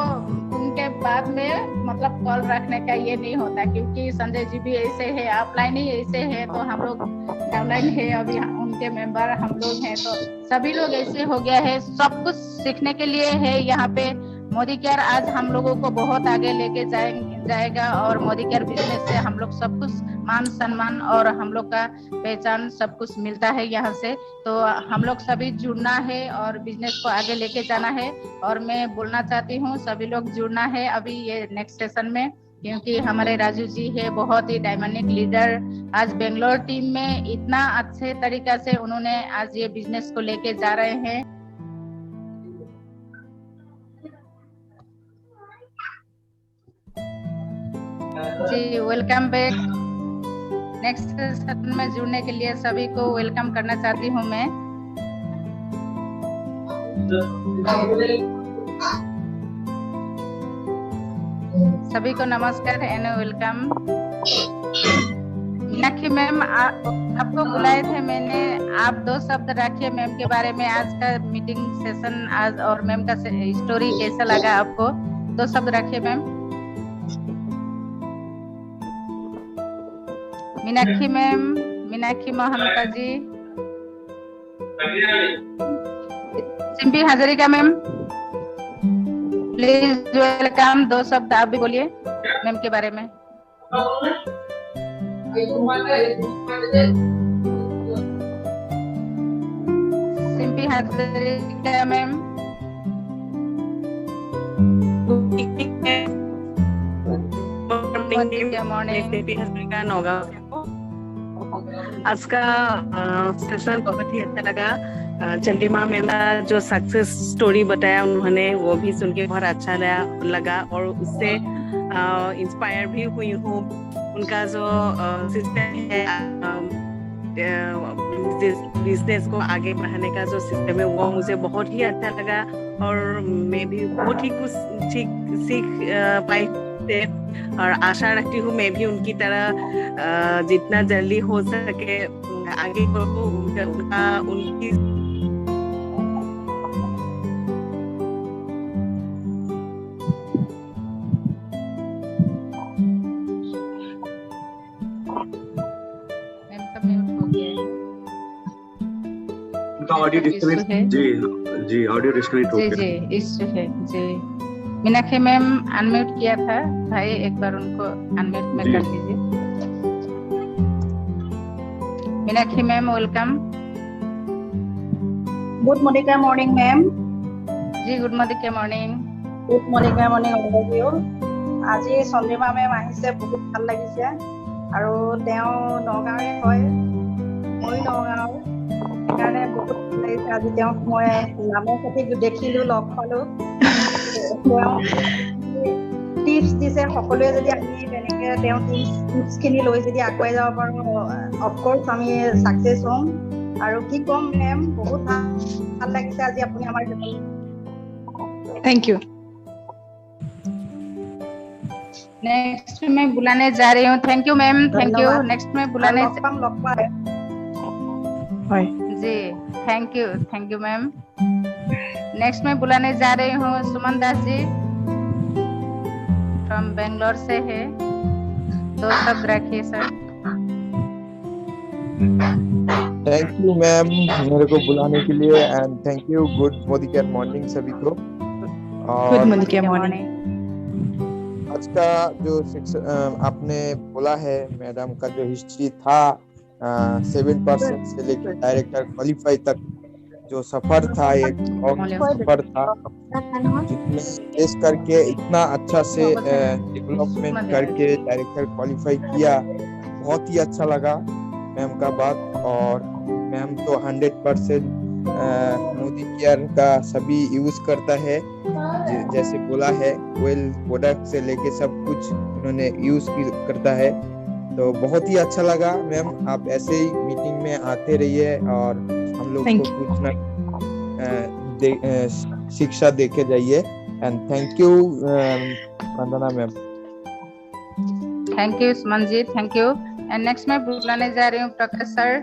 उनके बाद में मतलब कॉल रखने का ये नहीं होता, क्योंकि संजय जी भी ऐसे है, अपलाइन ही ऐसे है, तो हम लोग डाउनलाइन है, अभी उनके मेंबर हम लोग हैं, तो सभी लोग ऐसे हो गया है। सब कुछ सीखने के लिए है यहाँ पे। मोदी केयर आज हम लोगों को बहुत आगे लेके जाएगा और मोदी केयर बिजनेस से हम लोग सब कुछ मान सम्मान और हम लोग का पहचान सब कुछ मिलता है यहाँ से। तो हम लोग सभी जुड़ना है और बिजनेस को आगे लेके जाना है। और मैं बोलना चाहती हूँ सभी लोग जुड़ना है अभी ये नेक्स्ट सेशन में, क्योंकि हमारे राजू जी है बहुत ही डायनामिक लीडर। आज बेंगलोर टीम में इतना अच्छे तरीका से उन्होंने आज ये बिजनेस को लेके जा रहे हैं। जी वेलकम बैक। नेक्स्ट सेशन में जुड़ने के लिए सभी को वेलकम करना चाहती हूँ मैं। सभी को नमस्कार एंड वेलकम। मीनाक्षी मैम आपको बुलाए थे मैंने, आप 2 शब्द रखिए मैम के बारे में। आज का मीटिंग सेशन आज और मैम का स्टोरी कैसा लगा आपको, 2 शब्द रखिए ma'am. Meenakshi ma'am, Meenakshi Mohanka ji, Simpy Hazarika ma'am, please welcome. 2 शब्द आप भी बोलिए मैम के बारे में। सिंपी हजारिका मैम। आज का सेशन बहुत ही अच्छा लगा। चंद्रिमा मैम का जो सक्सेस स्टोरी बताया उन्होंने, वो भी सुन के बहुत अच्छा लगा और उससे इंस्पायर भी हुई हूँ। उनका जो सिस्टम है बिजनेस को आगे बढ़ाने का जो सिस्टम है वो मुझे बहुत ही अच्छा लगा और मैं भी बहुत ही कुछ सीख पाई थे और आशा रखती हूँ मैं भी उनकी तरह जितना जल्दी हो सके आगे बढ़ूँ। उनकी ऑडियो डिस्कनेक्ट जी ऑडियो डिस्कनेक्ट हो गया जी इश्यू है जी। मीनाक्षी मैम अनम्यूट किया था भाई, एक बार उनको अनम्यूट में कर दीजिए। Meenakshi ma'am welcome. Good morning morning ma'am. जी good morning morning. Good morning morning. আজি চন্দ্ৰিমা মেম আহিছে, বহুত ভাল লাগিছে আৰু তেওঁ নগাঁৱৰে হয়, মই নগাঁৱৰ, সেইকাৰণে বহুত ভাল লাগিছে। আজি তেওঁক মই নামৰ সৈতে দেখিলো, লগ পালো। তেওঁ টিপছ দিছে, সকলোৱে যদি আমি তেনেকে তেওঁ টিপছখিনি লৈ যদি আগুৱাই যাব পাৰোঁ অফক'ৰ্চ আমি ছাকচেছ হ'ম। আৰু কি ক'ম মেম, বহুত ভাল লাগিছে আজি আপুনি আমাৰ। Thank you. नेक्स्ट मैं बुलाने जा रही हूँ। Thank you ma'am, thank you. Next में बुलाने जी थैंक यू मैम। नेक्स्ट में बुलाने जा रही हूँ सुमन दास जी फ्रॉम बेंगलोर से है, 2 शब्द रखिए सर। थैंक यू मैम मेरे को बुलाने के लिए and thank you. Good Modi care morning सभी को। Good Modi care morning. आज का जो आपने बोला है मैडम का जो हिस्ट्री था 7% से लेकर डायरेक्टर क्वालिफाई तक जो सफर था, एक सफर था जिसमें फेस करके इतना अच्छा से डेवलपमेंट करके डायरेक्टर क्वालिफाई किया। बहुत ही अच्छा लगा मैम का बात। और मैम तो 100% मोदी केयर का सभी यूज करता है, जैसे बोला है ऑयल प्रोडक्ट से लेके सब कुछ उन्होंने यूज करता है। तो बहुत ही अच्छा लगा मैम, आप ऐसे ही मीटिंग में आते रहिए और हम लोग को कुछ ना शिक्षा देके जाइए। And thank you Vandana ma'am. Thank you Suman ji, thank you. And next मैं बुलाने जा रही हूँ Prakash sir.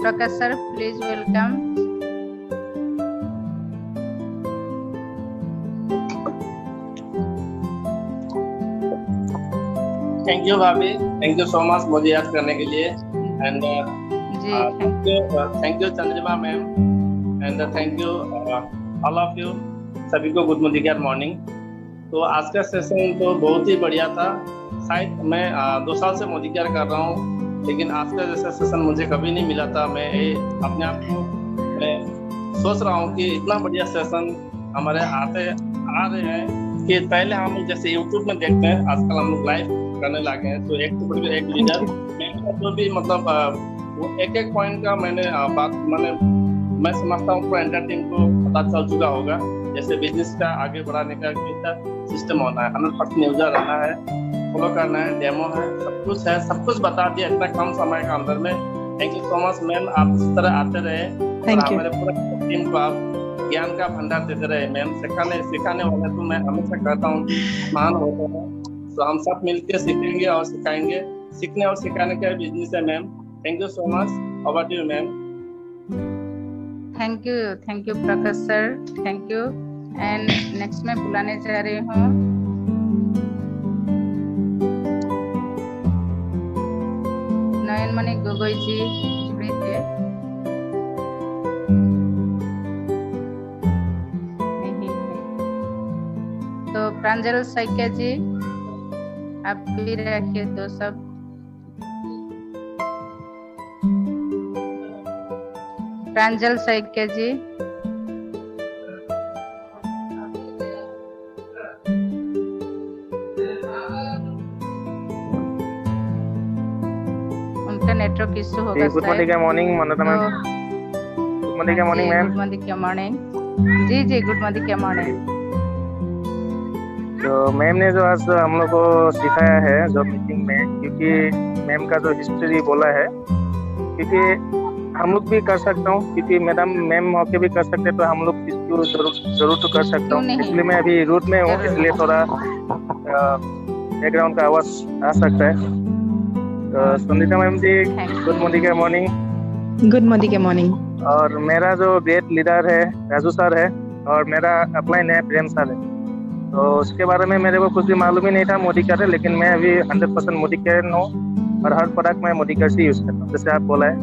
Prakash sir please welcome. Thank you भाभी, थैंक यू सो मच मुझे याद करने के लिए। And thank you Chandrima ma'am and thank you all of you, सभी को गुड मॉर्निंग। तो आज का सेशन तो बहुत ही बढ़िया था। शायद मैं 2 साल से मोदी केयर कर रहा हूँ, लेकिन आज का जैसा सेशन मुझे कभी नहीं मिला था। मैं अपने आप को मैं सोच रहा हूँ कि इतना बढ़िया सेशन हमारे आ रहे हैं कि पहले हम लोग जैसे यूट्यूब में देखते हैं, आजकल हम लोग लाइव करने लगे हैं। तो एक लीडर जो भी मतलब वो एक पॉइंट का मैंने बात मैं समझता हूँ पूरा एंटायर टीम को पता चल चुका होगा। जैसे बिजनेस का आगे बढ़ाने का सिस्टम होना है, 100% यूजर रहना है, फॉलो करना है, डेमो है, सब कुछ बता दिया इतना कम समय के अंदर में। Thank you so much ma'am, आप इस तरह आते रहे और हमारे पूरे टीम को आप ज्ञान का भंडार देते रहे मैम। सिखाने वाले तो मैं हमेशा कहता हूँ महान होते हैं। तो हम सब मिलकर सीखेंगे और सिखाएंगे। सीखने और सिखाने का बिजनेस है ma'am. Thank you so much. Over to you ma'am. Thank you Prakash sir, thank you. And next मैं बुलाने जा रही हूँ नयनमणि गोगोई जी। तो प्रांजल सैकिया जी आप भी रखिए तो सब। प्रांजल सैकिया जी, उनका नेटवर्क इशू होगा। गुड मॉर्निंग का मॉर्निंग वंदना मैम। गुड मॉर्निंग का मॉर्निंग मैम। गुड मॉर्निंग का मॉर्निंग जी गुड मॉर्निंग का मॉर्निंग। तो मैम ने जो आज हम लोग को सिखाया है जो मीटिंग में, क्योंकि मैम का जो हिस्ट्री बोला है, क्योंकि हम लोग भी कर सकता हूँ, क्योंकि मैम होके भी कर सकते हैं, तो हम लोग इसको जरूर तो कर सकता हूँ। इसलिए मैं अभी रूट में हूँ, इसलिए थोड़ा बैकग्राउंड का आवाज आ सकता है। तो सुनीता मैम जी गुड मॉर्निंग का मॉर्निंग। गुड मॉर्निंग के मॉर्निंग। और मेरा जो ग्रेट लीडर है राजू सर है, और मेरा अपलाइन है प्रेम सर है। तो उसके बारे में मेरे को कुछ भी मालूम ही नहीं था मोदी केयर है, लेकिन मैं अभी 100% मोदी केयर हूँ और हर प्रोडक्ट मैं मोदी केयर से यूज करता हूँ, जैसे आप बोला है।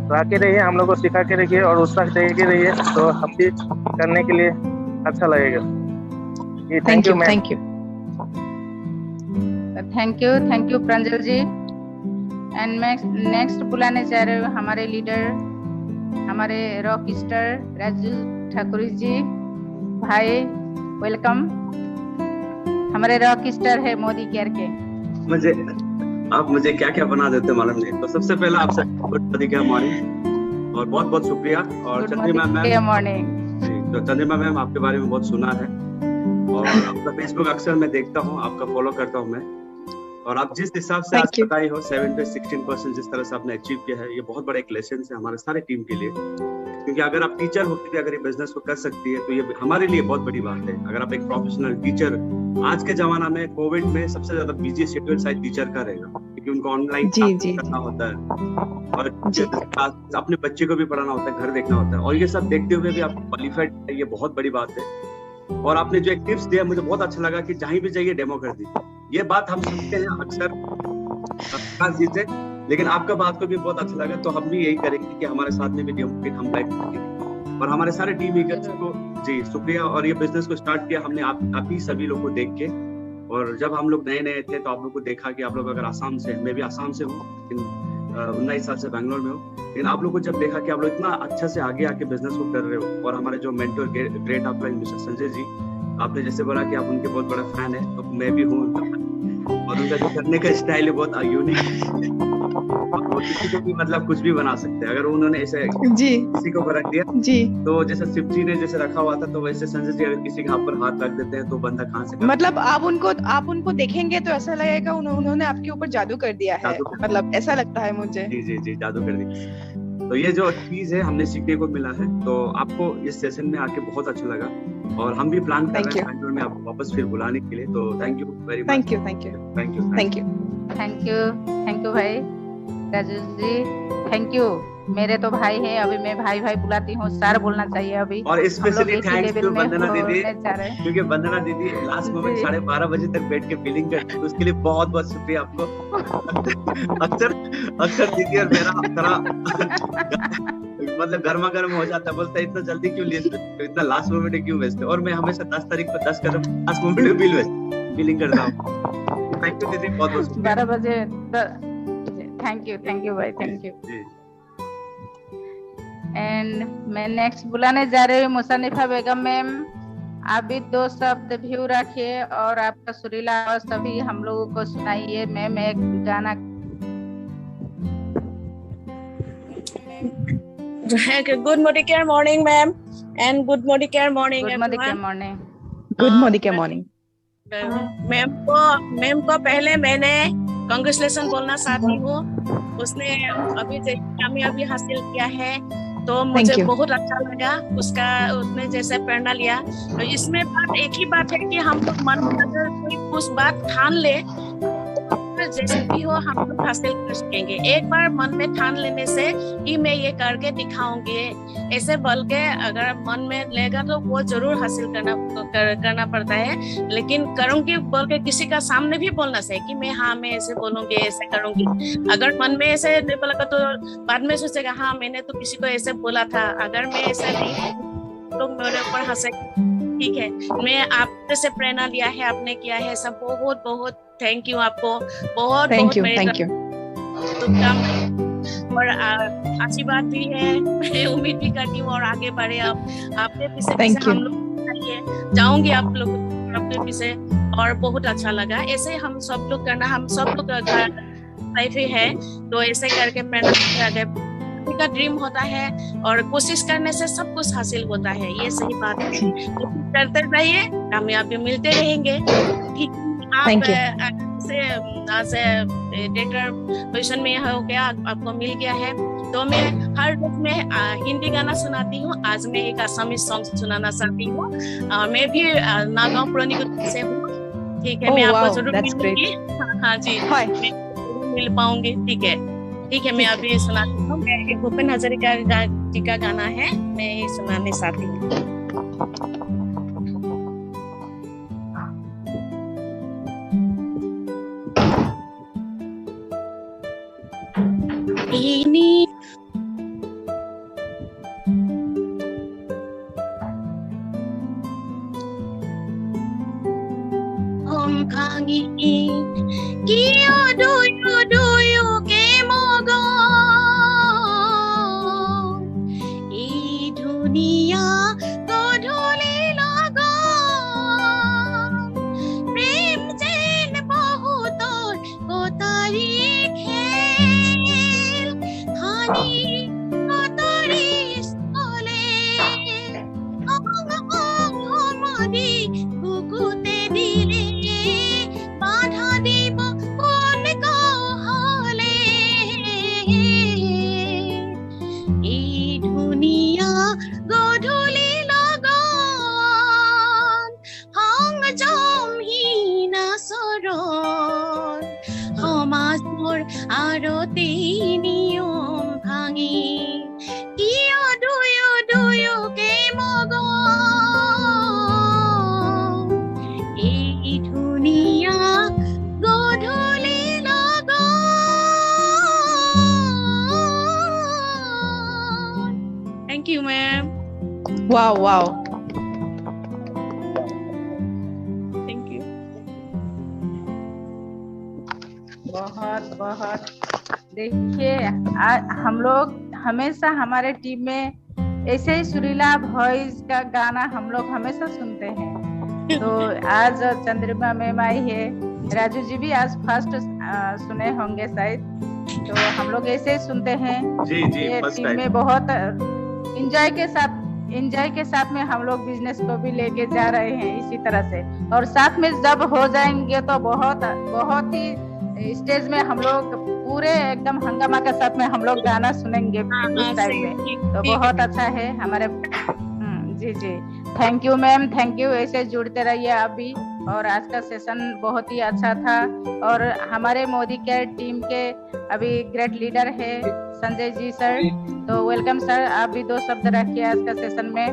तो आके रहिए, हम लोग को सिखा के रखिए और उत्साह देके रहिए, तो हम भी करने के लिए अच्छा लगेगा। Thank you ma'am. Thank you Pranjal ji. And मैं नेक्स्ट बुलाने जा रहे हूँ हमारे लीडर, हमारे रॉक स्टार राजू ठाकुर जी। भाई वेलकम। हमारे रॉक स्टार है मोदी केयर के। आप मुझे क्या क्या बना देते मालूम नहीं। तो सबसे पहले आपसे गुड मॉर्निंग और बहुत बहुत शुक्रिया। और चंद्रिमा मैम, तो चंद्रिमा मैम आपके बारे में बहुत सुना है और आपका फेसबुक अक्सर मैं देखता हूँ, आपका फॉलो करता हूँ मैं। और आप जिस हिसाब से आज बताई हो 7 पे 16% जिस तरह से आपने अचीव किया है, ये बहुत बड़ा एक लेसन है हमारे सारे टीम के लिए। क्योंकि अगर आप टीचर होकर भी अगर ये बिजनेस को कर सकती है तो ये हमारे लिए बहुत बड़ी बात है। अगर आप एक प्रोफेशनल टीचर, आज के जमाना में कोविड में सबसे ज्यादा बिजी शेड्यूल शायद टीचर का रहेगा, क्योंकि उनको ऑनलाइन करना होता है और अपने बच्चे को भी पढ़ाना होता है, घर देखना होता है, और ये सब देखते हुए भी आप क्वालिफाइड है, ये बहुत बड़ी बात है। और आपने जो एक टिप्स दिया मुझे बहुत अच्छा लगा कि जहाँ भी जाइए डेमो कर दीजिए। ये बात हम सुनते हैं अक्सर जी से, लेकिन आपका बात को भी बहुत अच्छा लगा। तो हम भी यही करेंगे कि हमारे साथ में भी डेमो किट हम लाइव करेंगे और हमारे सारे टीम लीडर्स को जी शुक्रिया। और ये बिजनेस को स्टार्ट किया हमने आप ही सभी लोगों को देख के। और जब हम लोग नए थे तो आप लोग को देखा कि आप लोग अगर आसाम से, मैं भी आसाम से हूँ, 19 साल से बैंगलोर में हूँ, लेकिन आप लोग को जब देखा कि आप लोग इतना अच्छा से आगे आके बिजनेस को कर रहे हो। और हमारे जो mentor great upline mister Sanjay ji, आपने जैसे बोला कि आप उनके बहुत बड़ा फैन है, तो मैं भी हूँ और उनका जो करने का स्टाइल है बहुत यूनिक। वो किसी को भी मतलब कुछ भी बना सकते हैं। अगर उन्होंने ऐसे जी किसी को रख दिया जी, तो जैसे शिव जी ने जैसे रखा हुआ था, तो वैसे संजय जी अगर किसी के हाथ पर हाथ रख देते हैं तो बंदा कहाँ से मतलब आप उनको देखेंगे तो ऐसा लगेगा उन्होंने आपके ऊपर जादू कर दिया है, मतलब ऐसा लगता है मुझे। जी जादू कर दिया। तो ये जो चीज है हमने सीखने को मिला है, तो आपको इस सेशन में आके बहुत अच्छा लगा और हम भी प्लान कर रहे हैं बैंगलोर में आपको वापस फिर बुलाने के लिए। तो thank you very much. Thank you भाई राजू जी, थैंक यू। मेरे तो भाई है, अभी मैं भाई बुलाती हूँ, सर बोलना चाहिए अभी। और स्पेशली थैंक्स टू वंदना दीदी, क्योंकि वंदना दीदी लास्ट मोमेंट 12:30 बजे तक बैठ के फीलिंग करती है, उसके लिए बहुत बहुत शुक्रिया आपको। अक्सर दीदी और मेरा तरह मतलब गर्मा गर्म हो जाता है, बोलता है इतना जल्दी क्यों लिए, इतना लास्ट मोमेंट क्यों वेस्ट, और मैं हमेशा 10 तारीख को 10 कदम लास्ट मोमेंट में फीलिंग करता हूँ। थैंक यू दीदी, बहुत बहुत 12 बजे। थैंक यू भाई, थैंक यू। एंड मैं नेक्स्ट बुलाने जा रही हूँ मुसन्निफा बेगम मैम। आप भी 2 शब्द व्यू रखिए और आपका सुरीला आवाज सभी हम लोगों को सुनाइए। मैम एक गाना। Good Modicare morning ma'am, and good Modicare morning. Good Modicare ma'am को पहले मैंने कांग्रेचुलेशन बोलना चाहती हूँ। उसने अभी कामयाबी हासिल किया है, तो मुझे बहुत अच्छा लगा उसने जैसे प्रेरणा लिया। तो इसमें बात एक ही बात है कि हम लोग मन में अगर कोई कुछ बात ठान ले, जैसे भी हो हम लोग हासिल कर सकेंगे। एक बार मन में ठान लेने से कि मैं ये करके दिखाऊंगी, ऐसे बोल के अगर मन में लेगा तो वो जरूर हासिल करना पड़ता है। लेकिन करूंगी बोल के किसी का सामने भी बोलना चाहिए कि मैं ऐसे बोलूंगी, ऐसे करूंगी। अगर मन में ऐसे नहीं बोला तो बाद में सोचेगा हाँ मैंने तो किसी को ऐसे बोला था, अगर मैं ऐसा नहीं तो मेरे ऊपर हंसे। ठीक है, मैं आपसे से प्रेरणा लिया है, आपने किया है, सब बहुत बहुत थैंक यू आपको। बहुत थैंक यू और आशीर्वाद भी है, मैं उम्मीद भी करती हूँ और आगे बढ़े आप। आपके पीछे हम लोग जाऊंगी, आप लोग आपके पीछे, और बहुत अच्छा लगा। ऐसे हम सब लोग करना, हम सब लोग लाइफ ही है, तो ऐसे करके प्रेरणा आगे का ड्रीम होता है और कोशिश करने से सब कुछ हासिल होता है, ये सही बात है। तो करते रहिए, कामयाबी मिलते रहेंगे। ठीक, आप आज डायरेक्टर पोजीशन में हो गया, आपको मिल गया है, तो मैं हर रोज में हिंदी गाना सुनाती हूँ। आज मैं एक असमीज सॉन्ग सुनाना चाहती हूँ। मैं भी नागांव पुरानी से हूँ। ठीक है, मैं आपको जरूर मिलूंगी। हाँ जी, मिल पाऊंगी। ठीक है, मैं अभी सुनाती हूँ। मैं भूपेन हजारिका जी का गाना है, मैं ये सुनाने चाहती हूँ। Wow. Thank you. बहुत देखिए, हम लोग हमेशा हमारे टीम में ऐसे ही सुरीला वॉइस का गाना हम लोग हमेशा सुनते हैं। तो आज चंद्रिमा मैम आई है, राजू जी भी आज फर्स्ट सुने होंगे शायद, तो हम लोग ऐसे ही सुनते हैं। जी ये फर्स्ट टीम टाइम। में बहुत एंजॉय के साथ में हम लोग बिजनेस को भी लेके जा रहे हैं इसी तरह से। और साथ में जब हो जाएंगे तो बहुत ही स्टेज में हम लोग पूरे एकदम हंगामा के साथ में हम लोग गाना सुनेंगे उस टाइम में, तो बहुत अच्छा है हमारे। जी जी, thank you ma'am, thank you. ऐसे जुड़ते रहिए आप भी। और आज का सेशन बहुत ही अच्छा था। और हमारे मोदी केयर टीम के अभी ग्रेट लीडर है संजय जी सर, तो वेलकम सर, आप भी 2 शब्द रखिए आज का सेशन में।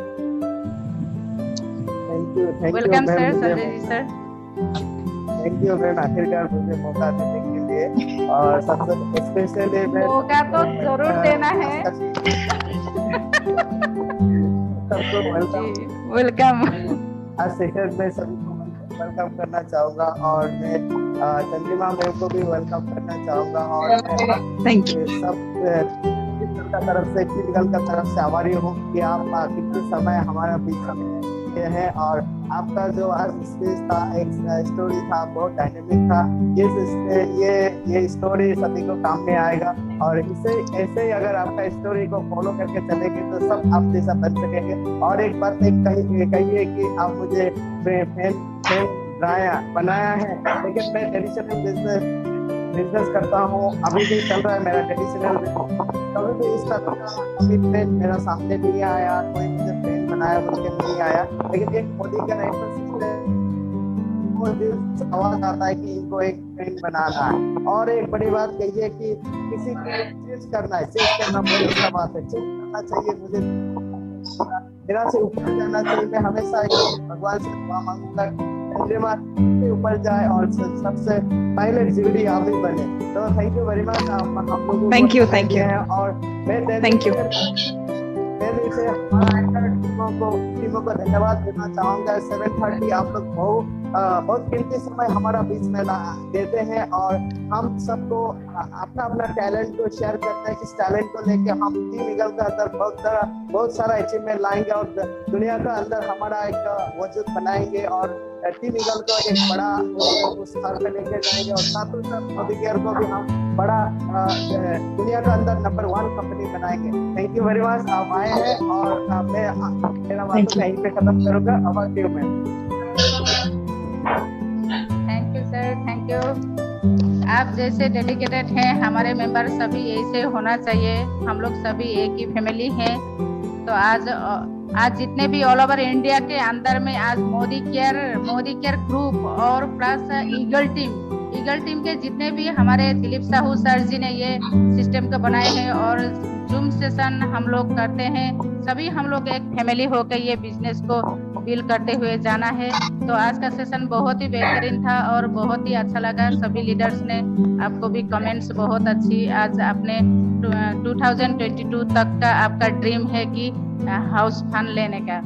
Thank you welcome sir Sanjay ji sir. Thank you ma'am, आखिरकार मुझे मौका देने के लिए। और सबसे स्पेशली मौका तो जरूर देना है। सबको वेलकम। आज सेशन में सभी को वेलकम करना चाहूंगा और मैं चंद्रिमा मैम को भी वेलकम करना चाहूंगा। और थैंक यू सब का तरफ से टीम का तरफ से आभारी हूँ कि आप कितने समय हमारा बीच में है। और आपका जो आज स्पीच था, एक स्टोरी था, बहुत डायनेमिक था। ये स्टोरी सभी को काम में आएगा। और ऐसे ही अगर आपका स्टोरी को फॉलो करके चलेंगे तो सब आप जैसा बन सकेंगे। और एक बात कहिए कि आप मुझे बनाया है, लेकिन मैं ट्रेडिशनल बिजनेस करता हूँ, अभी भी चल रहा है मेरा ट्रेडिशनल बिजनेस। कभी भी इस तरह का कमिटमेंट मेरा सामने नहीं आया, कोई मुझे फ्रेंड बनाया बोल के नहीं आया। लेकिन एक मोदी का आवाज आता है कि इनको एक फ्रेंड बनाना है। और एक बड़ी बात कहिए कि किसी को चेंज करना बहुत अच्छा बात है। चेंज करना चाहिए, मुझे मेरा से ऊपर जाना चाहिए। मैं हमेशा भगवान से दुआ मांगूंगा से ऊपर जाए और सबसे पहले जीडी आप ही बने। तो थैंक यू वेरी मच। हम लोग थैंक यू और मैं थैंक यू टीमों को धन्यवाद देना चाहूंगा। 7:30 आप लोग बहुत कीमती समय हमारा बीच में देते हैं और हम सबको अपना अपना टैलेंट को शेयर करते हैं। इस टैलेंट को लेके हम टीम ईगल के अंदर बहुत सारा अचीवमेंट लाएंगे और दुनिया का अंदर हमारा एक वजूद बनाएंगे और टीम ईगल को एक बड़ा उस स्तर पे लेके जाएंगे। और साथ ही साथ मोदी केयर को भी हम बड़ा दुनिया का अंदर नंबर 1 कंपनी बनाएंगे। थैंक यू वेरी मच, आप आए हैं और मैं मेरा बात यहीं पे खत्म करूंगा। अब टीम में thank you sir, thank you. आप जैसे डेडिकेटेड हैं, हमारे मेंबर सभी ऐसे होना चाहिए। हम लोग सभी एक ही फैमिली हैं। तो आज जितने भी ऑल ओवर इंडिया के अंदर में आज मोदी केयर ग्रुप और प्लस ईगल टीम के जितने भी हमारे दिलीप साहू सर जी ने ये सिस्टम को बनाए हैं और जूम सेशन हम लोग करते हैं। सभी हम लोग एक फैमिली होकर ये बिजनेस को बिल्ड करते हुए जाना है। तो आज का सेशन बहुत ही बेहतरीन था और बहुत ही अच्छा लगा। सभी लीडर्स ने आपको भी कमेंट्स बहुत अच्छी। आज आपने 2022 तक का आपका ड्रीम है कि हाउस फंड लेने का,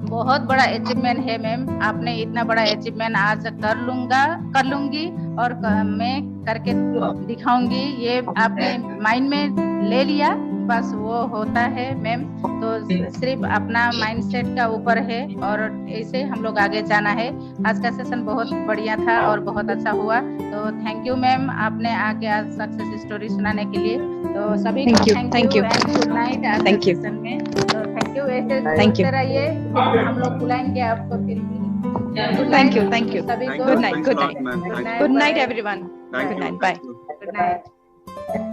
बहुत बड़ा अचीवमेंट है मैम। आपने इतना बड़ा अचीवमेंट आज कर लूंगी और मैं करके दिखाऊंगी। ये आपने माइंड में ले लिया, बस वो होता है मैम। तो सिर्फ अपना माइंडसेट का ऊपर है और ऐसे हम लोग आगे जाना है। आज का सेशन बहुत बढ़िया था और बहुत अच्छा हुआ। तो थैंक यू मैम, आपने आके आज सक्सेस स्टोरी सुनाने के लिए। तो सभी को thank you and good night. आज के सेशन में तो थैंक यू, ऐसे सुनते रहिए, हम लोग बुलाएंगे आपको फिर भी। थैंक यू सभी को good night everyone. Good night, bye. Good night.